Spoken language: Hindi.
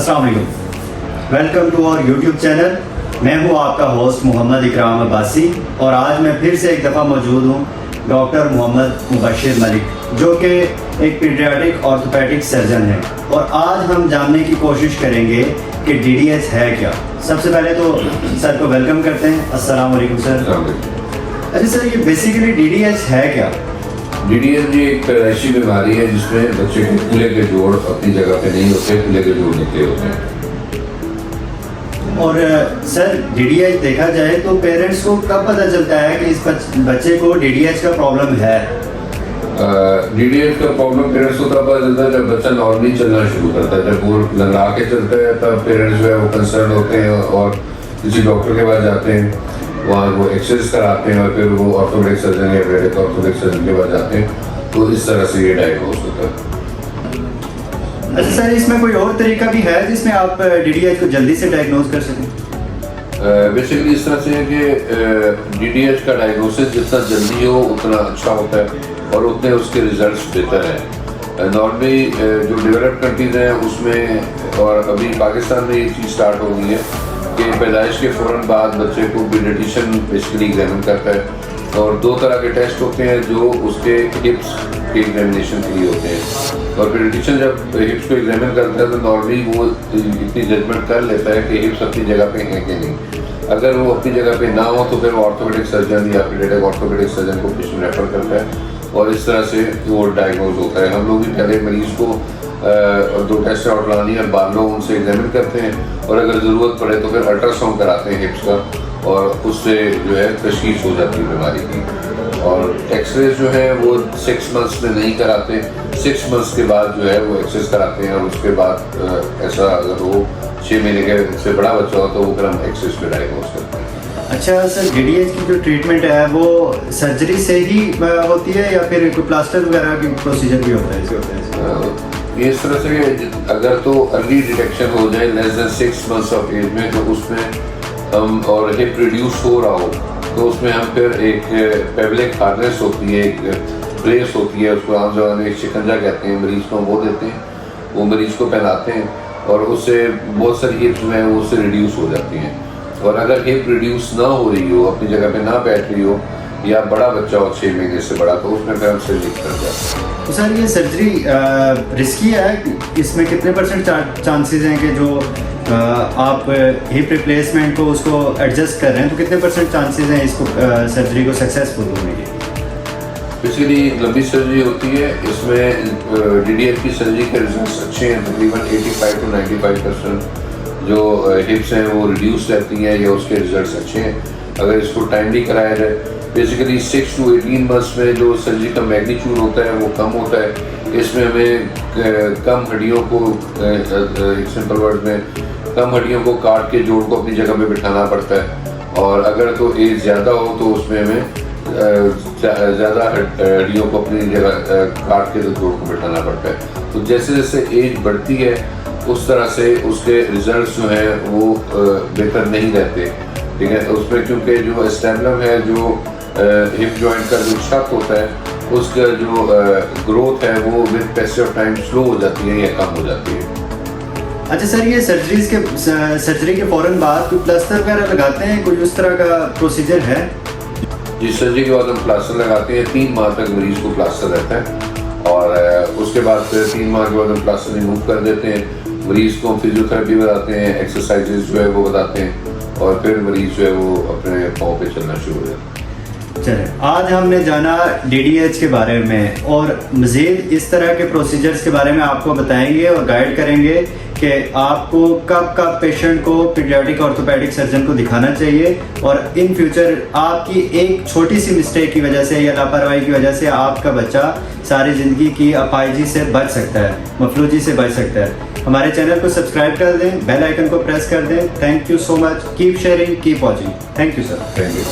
अस्सलाम वालेकुम, welcome to our YouTube channel. मैं हूं आपका होस्ट मोहम्मद इकराम अब्बासी और आज मैं फिर से एक दफ़ा मौजूद हूं डॉक्टर मोहम्मद मुबशिर मलिक, जो कि एक पीडियाट्रिक ऑर्थोपेडिक सर्जन हैं। और आज हम जानने की कोशिश करेंगे कि DDH है क्या। सबसे पहले तो सर को वेलकम करते हैं। अस्सलाम वालेकुम सर। अच्छा सर, ये बेसिकली DDH है क्या? DDH एक ऐसी बीमारी है जिसमें बच्चे के कूल्हे के जोड़ अपनी जगह पे नहीं होते, कूल्हे के जोड़ निकले होते हैं। और सर DDH देखा जाए तो पेरेंट्स को कब पता चलता है कि इस बच्चे को DDH का प्रॉब्लम है? DDH का प्रॉब्लम पेरेंट्स को तब पता चलता है जब बच्चा नॉर्मली चलना शुरू करता है। जब वो लंगड़ा के चलता है तब पेरेंट्स जो है वो कंसर्न होते हैं और किसी डॉक्टर के पास जाते हैं, वहाँ वो एक्सरसाइज कराते हैं और फिर वो ऑर्थोपेडिक सर्जन या पेडियाट्रिक ऑर्थोपेडिक सर्जन के पास जाते हैं। तो इस तरह से ये डायग्नोज होता है। अच्छा सर, इसमें कोई और तरीका भी है जिसमें आप DDH को जल्दी से डायग्नोज कर सकें? बेसिकली इस तरह से है कि DDH का डायग्नोसिस जितना जल्दी हो उतना अच्छा होता है और उतने उसके रिजल्ट्स बेहतर हैं। नॉर्मली जो डेवलप्ड कंट्रीज हैं उसमें और अभी पाकिस्तान में ये चीज़ स्टार्ट हो गई है कि पैदाइश के फ़ौरन बाद बच्चे को पीडियाट्रिशियन बेसिकली एग्जामिन करता है और दो तरह के टेस्ट होते हैं जो उसके हिप्स के एग्जामिनेशन के लिए होते हैं। और पीडियाट्रिशियन जब हिप्स को एग्जामिन करता है तो नॉर्मली वो इतनी जजमेंट कर लेता है कि हिप्स अपनी जगह पे हैं कि नहीं। अगर वो अपनी जगह पे ना हो तो फिर वो ऑर्थोपेडिक सर्जन या पीडियाट्रिक ऑर्थोपेडिक सर्जन को पेशेंट रेफर करता है और इस तरह से वो डायग्नोज होता है। हम लोग भी पहले मरीज़ को दो टेस्ट आउटलानी और बालों उनसे एग्जामिन करते हैं और अगर ज़रूरत पड़े तो फिर अल्ट्रासाउंड कराते हैं हिप्स का और उससे जो है तशख़ीस हो जाती है बीमारी की। और एक्सरे जो है वो 6 मंथ्स में नहीं कराते, 6 मंथ्स के बाद जो है वो एक्सरे कराते हैं और उसके बाद ऐसा अगर वो 6 महीने के से बड़ा बच्चा हो तो वो फिर हम एक्सरे पे डायग्नोज करते हैं। अच्छा सर, DDH की जो ट्रीटमेंट है वो सर्जरी से ही होती है या फिर कोई प्लास्टर वगैरह की प्रोसीजर भी होता है? इस तरह से अगर तो अर्ली डिटेक्शन हो जाए less than 6 months of age में तो उसमें हम और हिप रिड्यूस हो रहा हो तो उसमें हम फिर एक पेबलिक हार्नेस होती है, एक ब्रेस होती है, उसको आम जमाने में शिकंजा कहते हैं, मरीज़ को वो देते हैं, वो मरीज़ को पहनाते हैं और उससे बहुत सारी हिप्स जो है वो उससे रिड्यूस हो जाती हैं। और अगर हिप रिड्यूस ना हो रही हो, अपनी जगह पे ना बैठ रही हो या बड़ा बच्चा हो 6 महीने से बड़ा तो उसमें फिर हम सर्जरी कर जाते हैं। तो सर ये सर्जरी रिस्की है? इसमें कितने % चांसेस हैं कि जो आप हिप रिप्लेसमेंट को उसको एडजस्ट कर रहे हैं तो कितने % चांसेस हैं इसको सर्जरी को सक्सेसफुल होने के? बेसिकली लंबी सर्जरी होती है, इसमें DDH की सर्जरी के रिजल्ट्स अच्छे हैं। तकरीबन 85 to 95% जो हिप्स हैं वो रिड्यूस रहती हैं या उसके रिजल्ट्स अच्छे हैं अगर इसको टाइमली कराया जाए। बेसिकली 6 to 18 मंथ्स में जो सर्जरी का मैग्नीट्यूड होता है वो कम होता है। इसमें हमें कम हड्डियों को एक सिंपल वर्ड में कम हड्डियों को काट के जोड़ को अपनी जगह पे बिठाना पड़ता है और अगर तो एज ज़्यादा हो तो उसमें हमें ज़्यादा हड्डियों को अपनी जगह काट के जोड़ को बिठाना पड़ता है। तो जैसे जैसे एज बढ़ती है उस तरह से उसके रिजल्ट्स जो हैं वो बेहतर नहीं रहते, ठीक है। उसमें क्योंकि जो स्टेबलम है, जो हिप जॉइंट का जो छत होता है उसका जो ग्रोथ है वो with passage of time slow हो जाती है या कम हो जाती है। अच्छा सर, ये सर्जरी के फ़ौरन बाद कोई प्लास्टर वगैरह लगाते हैं, कोई उस तरह का प्रोसीजर है? जी, सर्जरी के बाद हम प्लास्टर लगाते हैं। 3 माह तक मरीज़ को प्लास्टर रहता है और उसके बाद फिर 3 माह के बाद हम प्लास्टर रिमूव कर देते हैं। मरीज़ को फिजियोथेरेपी बताते हैं, एक्सरसाइजेज जो है वो बताते हैं और फिर मरीज़ जो है वो अपने पाँव पे चलना शुरू हो जाता है। चले, आज हमने जाना DDH के बारे में और मज़ीद इस तरह के प्रोसीजर्स के बारे में आपको बताएंगे और गाइड करेंगे कि आपको कब पेशेंट को पीडियाट्रिक ऑर्थोपेडिक सर्जन को दिखाना चाहिए और इन फ्यूचर आपकी एक छोटी सी मिस्टेक की वजह से या लापरवाही की वजह से आपका बच्चा सारी ज़िंदगी की अपाहिजी से बच सकता है, मफलूजी से बच सकता है। हमारे चैनल को सब्सक्राइब कर दें, बेल आइकन को प्रेस कर दें। Thank you so much, keep sharing, keep watching. Thank you sir. Thank you.